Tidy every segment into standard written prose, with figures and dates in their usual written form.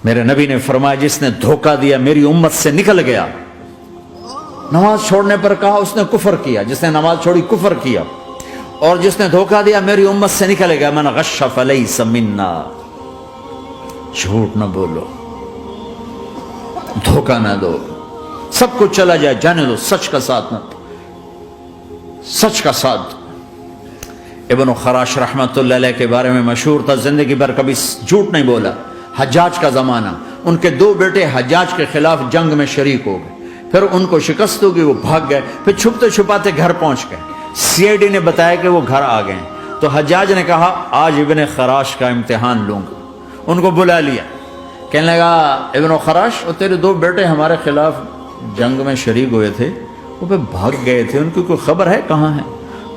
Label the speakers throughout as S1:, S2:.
S1: میرے نبی نے فرمایا جس نے دھوکہ دیا میری امت سے نکل گیا، نماز چھوڑنے پر کہا اس نے کفر کیا، جس نے نماز چھوڑی کفر کیا، اور جس نے دھوکہ دیا میری امت سے نکل گیا۔ من غش فلیس منا، جھوٹ نہ بولو، دھوکہ نہ دو، سب کچھ چلا جائے جانے دو، سچ کا ساتھ نہ، سچ کا ساتھ۔ ابن خراش رحمت اللہ علیہ کے بارے میں مشہور تھا، زندگی بھر کبھی جھوٹ نہیں بولا۔ حجاج کا زمانہ، ان کے دو بیٹے حجاج کے خلاف جنگ میں شریک ہو گئے، پھر ان کو شکست ہوگی، وہ بھاگ گئے، پھر چھپتے چھپاتے گھر پہنچ گئے۔ سی آئی ڈی نے بتایا کہ وہ گھر آ گئے، تو حجاج نے کہا آج ابن خراش کا امتحان لوں گا۔ ان کو بلا لیا، کہنے لگا ابن خراش، وہ تیرے دو بیٹے ہمارے خلاف جنگ میں شریک ہوئے تھے، وہ پہ بھاگ گئے تھے، ان کی کوئی خبر ہے کہاں ہے؟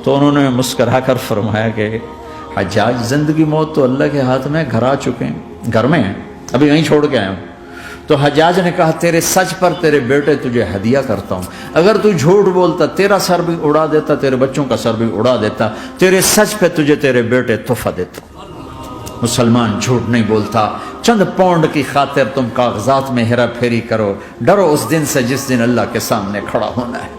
S1: تو انہوں نے مسکرا کر فرمایا کہ حجاج، زندگی موت تو اللہ کے ہاتھ میں، گھر آ چکے ہیں، گھر میں ہیں، ابھی یہیں چھوڑ کے آئے ہوں۔ تو حجاج نے کہا تیرے سچ پر تیرے بیٹے تجھے ہدیہ کرتا ہوں، اگر تو جھوٹ بولتا تیرا سر بھی اڑا دیتا، تیرے بچوں کا سر بھی اڑا دیتا، تیرے سچ پہ تجھے تیرے بیٹے تحفہ دیتا۔ مسلمان جھوٹ نہیں بولتا۔ چند پاؤنڈ کی خاطر تم کاغذات میں ہیرا پھیری کرو، ڈرو اس دن سے جس دن اللہ کے سامنے کھڑا ہونا ہے۔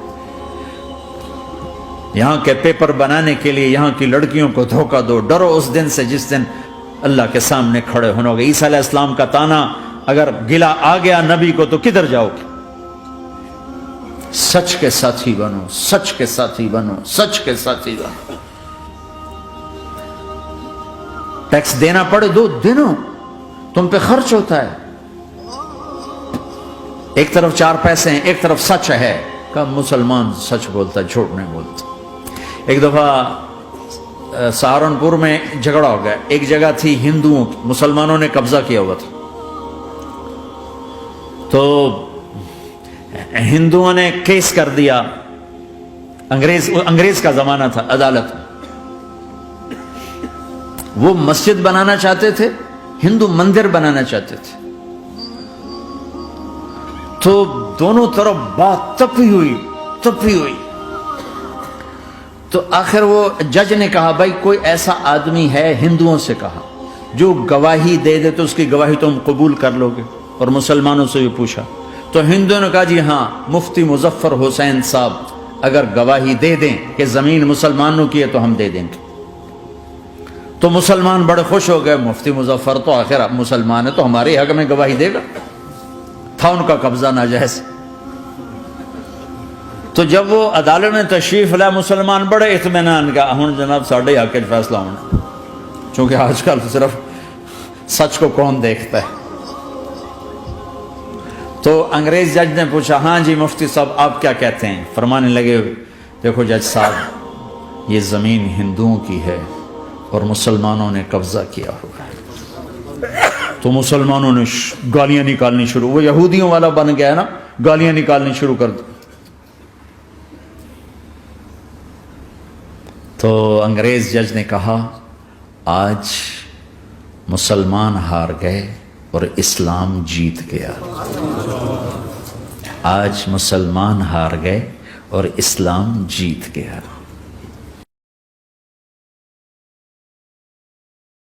S1: یہاں کے پیپر بنانے کے لیے یہاں کی لڑکیوں کو دھوکہ دو، ڈرو اس دن سے جس دن اللہ کے سامنے کھڑے ہونا ہوگا۔ عیسیٰ علیہ السلام کا تانا اگر گلا آ گیا نبی کو تو کدھر جاؤ گے؟ سچ کے ساتھی بنو، سچ کے ساتھی بنو، سچ کے ساتھی بنو۔ ٹیکس دینا پڑے دو، دینو، تم پہ خرچ ہوتا ہے۔ ایک طرف چار پیسے ہیں، ایک طرف سچ ہے، کہ مسلمان سچ بولتا، جھوٹ نہیں بولتا۔ ایک دفعہ سہارنپور میں جھگڑا ہو گیا، ایک جگہ تھی ہندوؤں کی، مسلمانوں نے قبضہ کیا ہوا تھا، تو ہندوؤں نے کیس کر دیا، انگریز کا زمانہ تھا، عدالت میں۔ وہ مسجد بنانا چاہتے تھے، ہندو مندر بنانا چاہتے تھے، تو دونوں طرف بات تپی ہوئی، تو آخر وہ جج نے کہا بھائی کوئی ایسا آدمی ہے، ہندوؤں سے کہا، جو گواہی دے دے تو اس کی گواہی تم قبول کر لو گے؟ اور مسلمانوں سے بھی پوچھا، تو ہندوؤں نے کہا جی ہاں، مفتی مظفر حسین صاحب اگر گواہی دے دیں کہ زمین مسلمانوں کی ہے تو ہم دے دیں گے۔ تو مسلمان بڑے خوش ہو گئے، مفتی مظفر تو آخر مسلمان ہے تو ہمارے حق میں گواہی دے گا، تھا ان کا قبضہ ناجائز۔ تو جب وہ عدالت میں تشریف لائے، مسلمان بڑے اطمینان کا، ہن جناب ساڈے حق وچ فیصلہ ہونا، چونکہ آج کل صرف سچ کو کون دیکھتا ہے۔ تو انگریز جج نے پوچھا ہاں جی مفتی صاحب آپ کیا کہتے ہیں؟ فرمانے لگے دیکھو جج صاحب، یہ زمین ہندوؤں کی ہے اور مسلمانوں نے قبضہ کیا ہوا ہے۔ تو مسلمانوں نے گالیاں نکالنی شروع، وہ یہودیوں والا بن گیا نا، گالیاں نکالنی شروع کر دی۔ تو انگریز جج نے کہا آج مسلمان ہار گئے اور اسلام جیت گیا، آج مسلمان ہار گئے اور اسلام جیت گیا۔